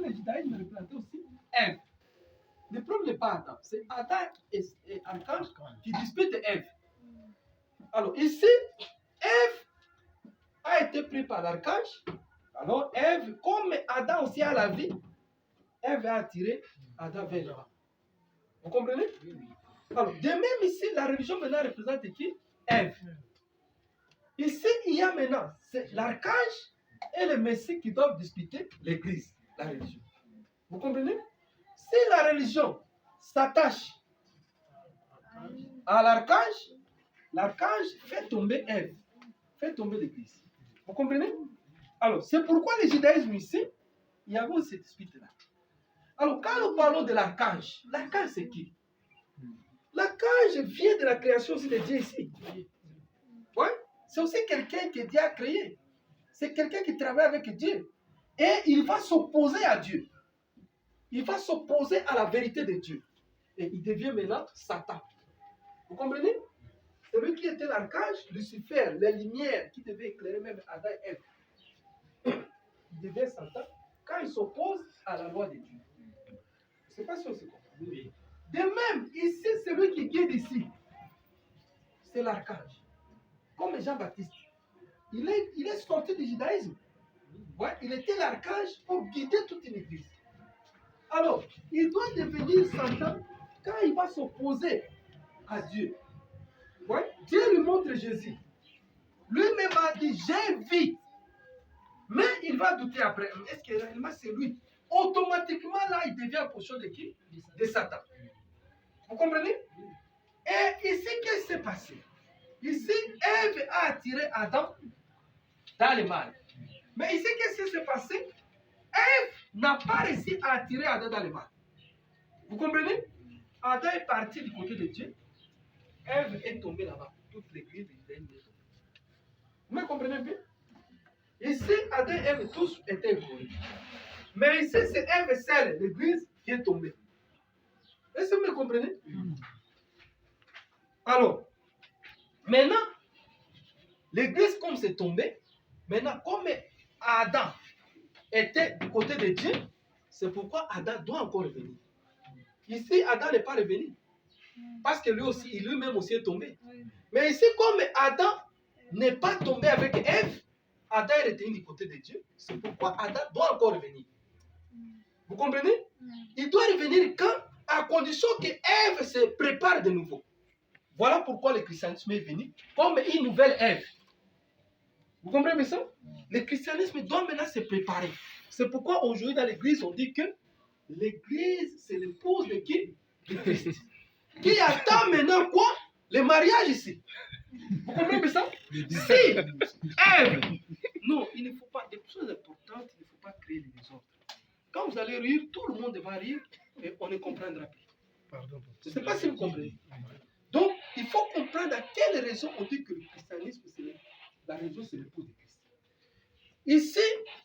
le judaïsme représentait aussi Ève. Le problème n'est pas Adam, c'est Adam et Archange qui disputent Ève. Alors ici, Ève a été prise par l'archange. Alors Ève, comme Adam aussi a la vie, Ève a attiré Adam vers le bas. Vous comprenez? Alors, de même ici, la religion maintenant représente qui? Ève. Ici, il y a maintenant l'archange et le Messie qui doivent disputer l'église, la religion. Vous comprenez? Si la religion s'attache à l'archange, l'archange fait tomber Ève, fait tomber l'église. Vous comprenez? Alors, c'est pourquoi le judaïsme ici, il y avait cette dispute-là. Alors, quand nous parlons de l'archange c'est qui? L'archange vient de la création aussi de Dieu ici. Ouais? C'est aussi quelqu'un que Dieu a créé. C'est quelqu'un qui travaille avec Dieu. Et il va s'opposer à Dieu. Il va s'opposer à la vérité de Dieu. Et il devient maintenant Satan. Vous comprenez? Celui qui était l'archange, Lucifer, la lumière qui devait éclairer même Adam et Ève. Il devient Satan quand il s'oppose à la loi de Dieu. Je ne sais pas si on se comprend. De même, ici, celui qui guide ici, c'est l'archange. Comme Jean-Baptiste. Il est sorti du judaïsme. Ouais, il était l'archange pour guider toute une église. Alors, il doit devenir Satan quand il va s'opposer à Dieu. Ouais, Dieu lui montre Jésus. Lui-même a dit, j'ai vu. Mais il va douter après. Est-ce que réellement c'est lui? Automatiquement, là, il devient portion de qui? De Satan. Vous comprenez? Et ici, qu'est-ce qui s'est passé? Ici, Ève a attiré Adam dans le mal. Mais ici, qu'est-ce qui s'est passé? Ève n'a pas réussi à attirer Adam dans le mal. Vous comprenez? Adam est parti du côté de Dieu. Ève est tombée là-bas. Toute l'église est tombée. Vous me comprenez bien? Ici, Adam et Ève tous étaient volés. Mais ici, c'est Ève seule, l'église, qui est tombée. Est-ce que vous me comprenez? Alors, maintenant, l'église, comme c'est tombé, maintenant, comme Adam était du côté de Dieu, c'est pourquoi Adam doit encore revenir. Ici, Adam n'est pas revenu. Parce que lui aussi, lui-même aussi est tombé. Mais ici, comme Adam n'est pas tombé avec Ève, Adam est retenu du côté de Dieu. C'est pourquoi Adam doit encore revenir. Vous comprenez? Il doit revenir quand? À condition que Ève se prépare de nouveau. Voilà pourquoi le christianisme est venu comme une nouvelle Ève. Vous comprenez ça? Le christianisme doit maintenant se préparer. C'est pourquoi aujourd'hui dans l'église, on dit que l'église, c'est l'épouse de qui? De Christ. Qui attend maintenant quoi? Le mariage ici. Vous comprenez ça? Si Ève, non, il ne faut pas, des choses importantes, il ne faut pas créer les désordres. Quand vous allez rire, tout le monde va rire et on ne comprendra plus. Je ne sais pas si vous comprenez. Donc, il faut comprendre à quelle raison on dit que le christianisme, la raison, c'est l'épouse de Christ. Ici,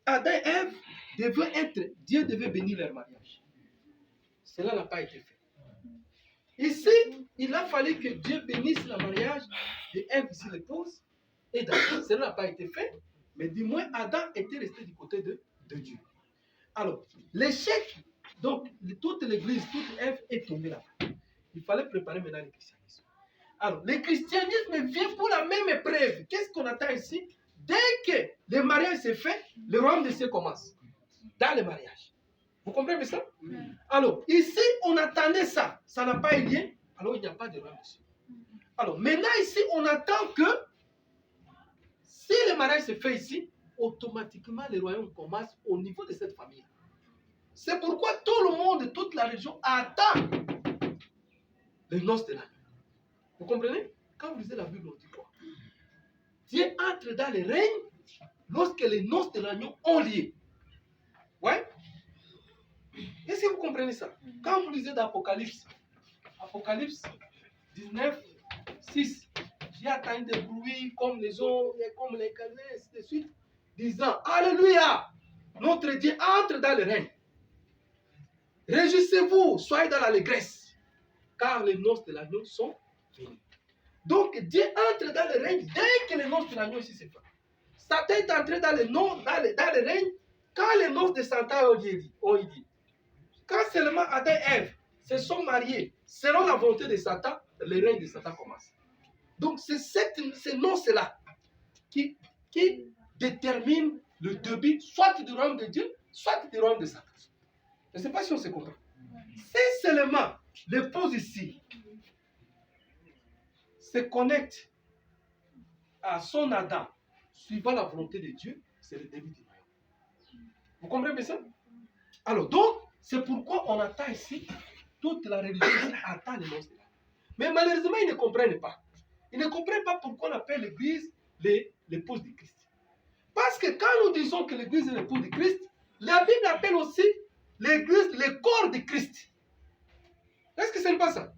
Adam et Ève devaient être, Dieu devait bénir leur mariage. Cela n'a pas été fait. Ici, il a fallu que Dieu bénisse le mariage de Ève, ici l'épouse, et d'Adam. Cela n'a pas été fait, mais du moins, Adam était resté du côté de Dieu. Alors, l'échec, donc, toute l'église, toute Ève est tombée là-bas. Il fallait préparer maintenant le christianisme. Alors, le christianisme vient pour la même épreuve. Qu'est-ce qu'on attend ici? Dès que le mariage s'est fait, le royaume de Dieu commence. Dans le mariage. Vous comprenez ça? Alors, ici, on attendait ça. Ça n'a pas eu lieu. Alors, il n'y a pas de royaume de Dieu. Alors, maintenant, ici, on attend que si le mariage se fait ici, automatiquement, le royaume commence au niveau de cette famille. C'est pourquoi tout le monde, toute la région attend les noces de l'agneau. Vous comprenez? Quand vous lisez la Bible, on dit quoi? Dieu entre dans le règne lorsque les noces de l'agneau ont lieu. Ouais? Est-ce que vous comprenez ça? Quand vous lisez d'Apocalypse, Apocalypse 19, 6, j'ai entendu des bruits comme les eaux, comme les canets, ainsi de suite, disant, Alléluia, notre Dieu entre dans le règne. Réjouissez-vous, soyez dans l'allégresse, car les noces de l'agneau sont venues. Donc, Dieu entre dans le règne dès que les noces de l'agneau ici se font. Satan est entré dans le règne quand les noces de Satan ont dit, quand seulement Adam et Ève se sont mariés selon la volonté de Satan, le règne de Satan commence. Donc c'est ces noces-là qui déterminent le début, soit du royaume de Dieu, soit du royaume de Satan. Je ne sais pas si on se comprend. Si seulement l'épouse ici se connecte à son Adam, suivant la volonté de Dieu, c'est le début du royaume. Vous comprenez ça? Alors, donc, c'est pourquoi on attend ici, toute la religion ici attend les noces. Mais malheureusement, ils ne comprennent pas. Ils ne comprennent pas pourquoi on appelle l'église l'épouse de Christ. Parce que quand nous disons que l'église est l'épouse de Christ, la Bible appelle aussi l'église le corps de Christ. Est-ce que ce n'est pas ça?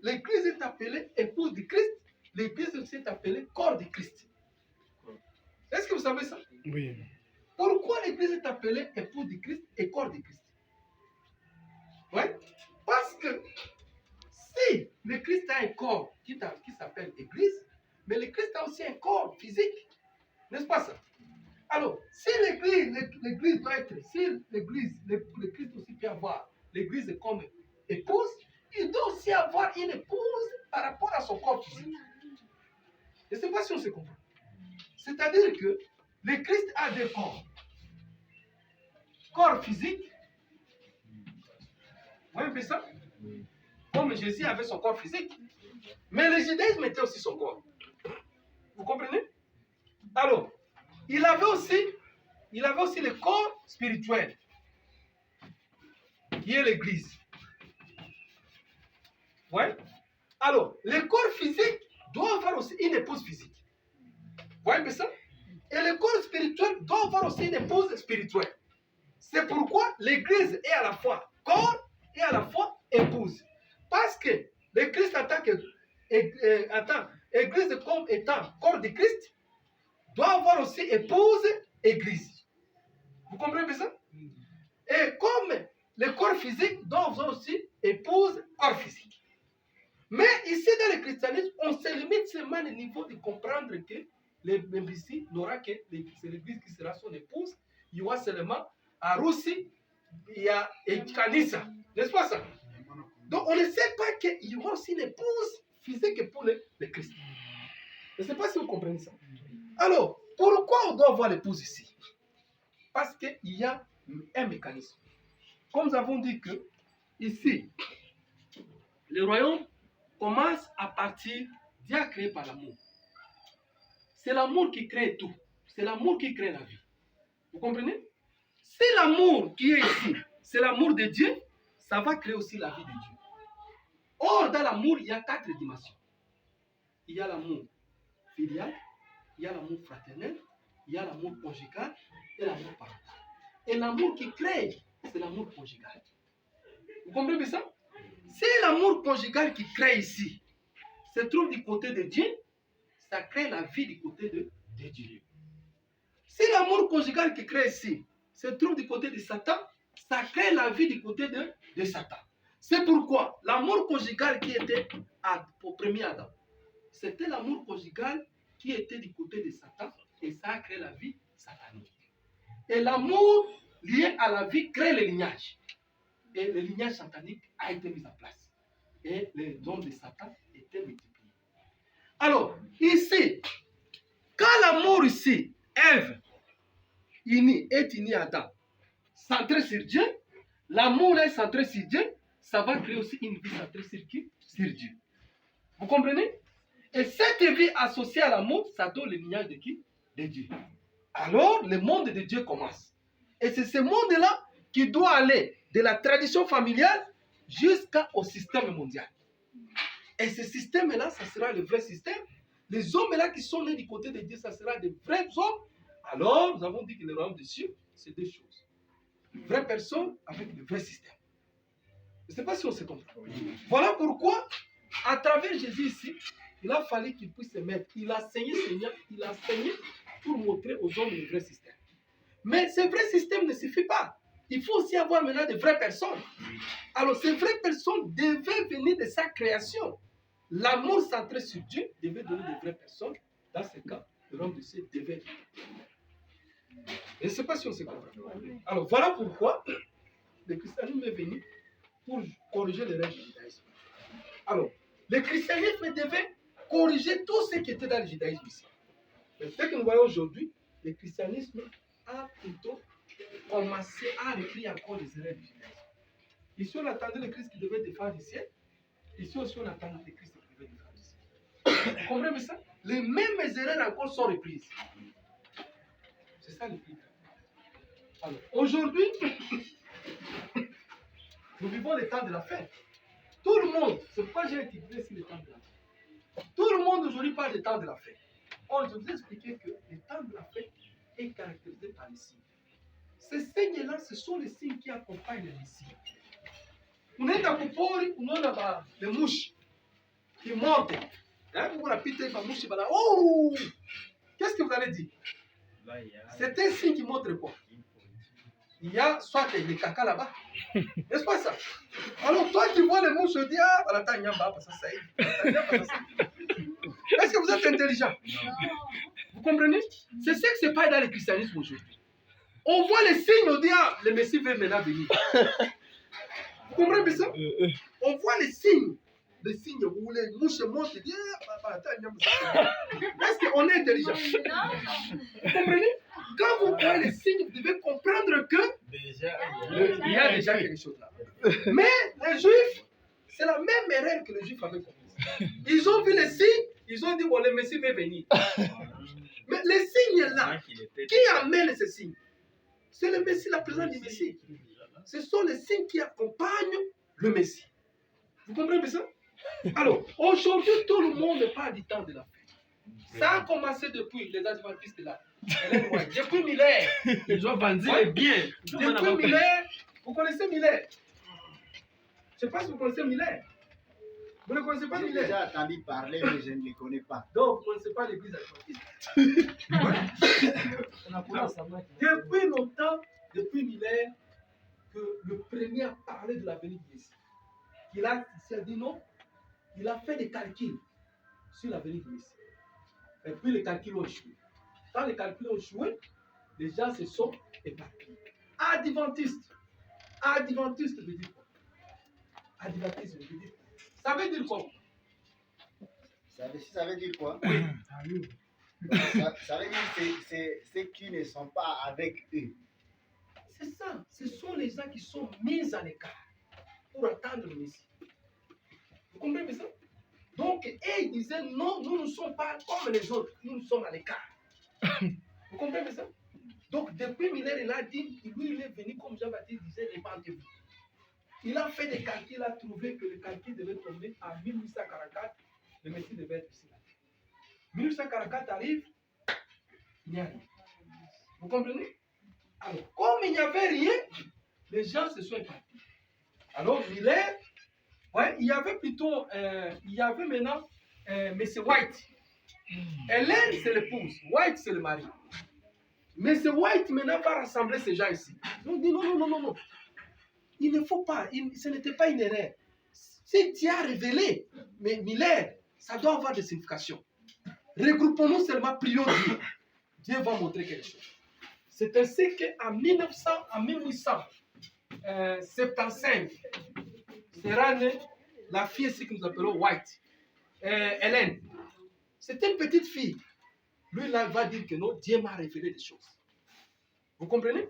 L'église est appelée épouse de Christ, l'église aussi est appelée corps de Christ. Est-ce que vous savez ça? Oui. Pourquoi l'église est appelée épouse de Christ et corps de Christ? Oui. Parce que si le Christ a un corps qui s'appelle église, mais le Christ a aussi un corps physique. N'est-ce pas ça? Alors, si l'église doit être, si l'église, le Christ aussi peut avoir l'église comme épouse, il doit aussi avoir une épouse par rapport à son corps physique. Je ne sais pas si on se comprend. C'est-à-dire que le Christ a deux corps. Corps physique. Vous voyez ça? Comme Jésus avait son corps physique. Mais le judaïsme était aussi son corps. Vous comprenez? Alors, il avait aussi le corps spirituel, qui est l'église. Ouais. Alors, le corps physique doit avoir aussi une épouse physique. Vous voyez ça? Et le corps spirituel doit avoir aussi une épouse spirituelle. C'est pourquoi l'église est à la fois corps et à la fois épouse. Parce que le Christ église comme étant corps de Christ, doit avoir aussi épouse église. Vous comprenez ça? Et comme le corps physique doit avoir aussi épouse corps physique. Mais ici dans le christianisme, on se limite seulement au niveau de comprendre que l'ici n'aura que c'est l'église qui sera son épouse. Il y aura seulement à Russie, il y a Kanisa. N'est-ce pas ça? Donc on ne sait pas qu'il y aura aussi une épouse physique pour le Christ. Je ne sais pas si vous comprenez ça. Alors, pourquoi on doit avoir l'épouse ici? Parce qu'il y a un mécanisme. Comme nous avons dit que, ici, le royaume commence à partir Dieu créé par l'amour. C'est l'amour qui crée tout. C'est l'amour qui crée la vie. Vous comprenez? Si l'amour qui est ici, c'est l'amour de Dieu, ça va créer aussi la vie de Dieu. Or, dans l'amour, il y a 4 dimensions. Il y a l'amour filial, il y a l'amour fraternel, il y a l'amour conjugal et l'amour parental. Et l'amour qui crée, c'est l'amour conjugal. Vous comprenez ça? Si l'amour conjugal qui crée ici se trouve du côté de Dieu, ça crée la vie du côté de Dieu. Si l'amour conjugal qui crée ici se trouve du côté de Satan, ça crée la vie du côté de Satan. C'est pourquoi l'amour conjugal qui était au premier Adam, c'était l'amour conjugal qui était du côté de Satan et ça a créé la vie satanique. Et l'amour lié à la vie crée le lignage. Et le lignage satanique a été mis en place. Et les dons de Satan étaient multipliés. Alors, ici, quand l'amour ici, Ève, est unie à Adam, centré sur Dieu, l'amour est centré sur Dieu, ça va créer aussi une vie centrée sur qui? Sur Dieu. Vous comprenez? Et cette vie associée à l'amour, ça donne le lignage de qui? De Dieu. Alors, le monde de Dieu commence. Et c'est ce monde-là qui doit aller de la tradition familiale jusqu'au système mondial. Et ce système-là, ça sera le vrai système. Les hommes-là qui sont nés du côté de Dieu, ça sera des vrais hommes. Alors, nous avons dit que le royaume des cieux, c'est deux choses. Une vraie personne avec le vrai système. Je ne sais pas si on se comprend. Voilà pourquoi, à travers Jésus ici, il a fallu qu'il puisse se mettre. Il a enseigné, Seigneur, il a enseigné pour montrer aux hommes le vrai système. Mais ce vrai système ne suffit pas. Il faut aussi avoir maintenant de vraies personnes. Alors, ces vraies personnes devaient venir de sa création. L'amour centré sur Dieu devait donner de vraies personnes. Dans ce cas, le royaume de Dieu devait être. Je ne sais pas si on se comprend. Alors voilà pourquoi le christianisme est venu pour corriger les règles du judaïsme. Alors, le christianisme devait corriger tout ce qui était dans le judaïsme ici. Mais ce que nous voyons aujourd'hui, le christianisme a plutôt commencé à repris encore des erreurs du judaïsme. Ici, on attendait le Christ qui devait défendre le ciel. Ici aussi, on attendait le Christ qui devait défendre le ciel. Vous comprenez ça? Les mêmes erreurs encore sont reprises. C'est ça le plus. Alors, aujourd'hui, nous vivons le temps de la fête. Tout le monde, c'est pourquoi j'ai intitulé ici le temps de la fête. Tout le monde aujourd'hui parle du temps de la fête. Or, je vous ai expliqué que le temps de la fête est caractérisé par les signes. Ces signes-là, ce sont les signes qui accompagnent le Messie. On est dans le port, on a les mouches qui montent. Vous la pitez, la mouche, oh! Qu'est-ce que vous allez dire? C'est un signe qui montre quoi? Il y a soit des caca là-bas. N'est-ce pas ça? Alors toi qui vois les mouches, tu dis, ah, voilà, t'as nyamba, ça ça y est. Est-ce que vous êtes intelligent? Vous comprenez? C'est ce que c'est pas dans le christianisme aujourd'hui. On voit les signes, on dit, ah, le Messie va maintenant venir. Vous comprenez ça? On voit les signes où les mouches montent et disent, ah, attends, nyamba, est-ce qu'on est intelligent? Vous comprenez? Quand vous voyez les signes, vous devez comprendre que il y a déjà quelque chose là. Mais les Juifs, c'est la même erreur que les Juifs avaient commise. Ils ont vu les signes, ils ont dit, bon, le Messie va venir. Mais les signes là, qui amène ces signes? C'est le Messie, la présence du Messie. Ce sont les signes qui accompagnent le Messie. Vous comprenez ça? Alors, aujourd'hui, tout le monde parle du temps de la fête. Ça a commencé depuis les adventistes là. Depuis Miller. Ils ont vendu les biens. Depuis Miller. Vous connaissez Miller? Je ne sais pas si vous connaissez Miller. Vous ne connaissez pas J'ai Miller? déjà entendu parler, mais je ne les connais pas. Donc, vous ne connaissez pas l'église adventiste. Depuis longtemps, depuis Miller, que le premier a parlé de la venue de Messie. Il a dit non. Il a fait des calculs sur la venue de Messie. Et puis les calculs ont échoué. Quand les calculs ont échoué, les gens se sont éparpillés. Adventiste. Adventiste veut dire quoi? Adventiste veut dire quoi? Ça veut dire quoi? Ça veut dire quoi? Ça veut dire que c'est ceux qui ne sont pas avec eux. C'est ça. Ce sont les gens qui sont mis à l'écart pour attendre le Messie. Vous comprenez ça? Donc, ils disaient non, nous ne sommes pas comme les autres, nous sommes à l'écart. Vous comprenez ça? Donc, depuis Miller, il a dit, lui, il est venu, comme Jean-Baptiste disait, répandez-vous. Il a fait des calculs, il a trouvé que le calcul devait tomber en 1844, le Messie devait être ici. 1844 arrive, il n'y a rien. Vous comprenez? Alors, comme il n'y avait rien, les gens se sont éparpillés. Alors, Miller, ouais, il y avait plutôt, il y avait maintenant M. White. Hélène, c'est l'épouse. White, c'est le mari. Mais ce White maintenant va rassembler ces gens ici. Ils ont dit non. Il ne faut pas, ce n'était pas une erreur. Si Dieu a révélé, mais Miller, ça doit avoir des significations. Regroupons-nous seulement, prions Dieu. Dieu va montrer quelque chose. C'est ainsi qu'en 1875, sera née la fille ici que nous appelons White. Hélène. C'était une petite fille. Lui, là, va dire que non, Dieu m'a révélé des choses. Vous comprenez?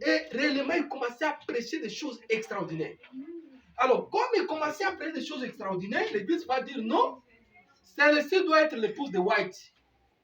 Et réellement, il commençait à prêcher des choses extraordinaires. Alors, comme il commençait à prêcher des choses extraordinaires, l'Église va dire non, celle-ci doit être l'épouse de White.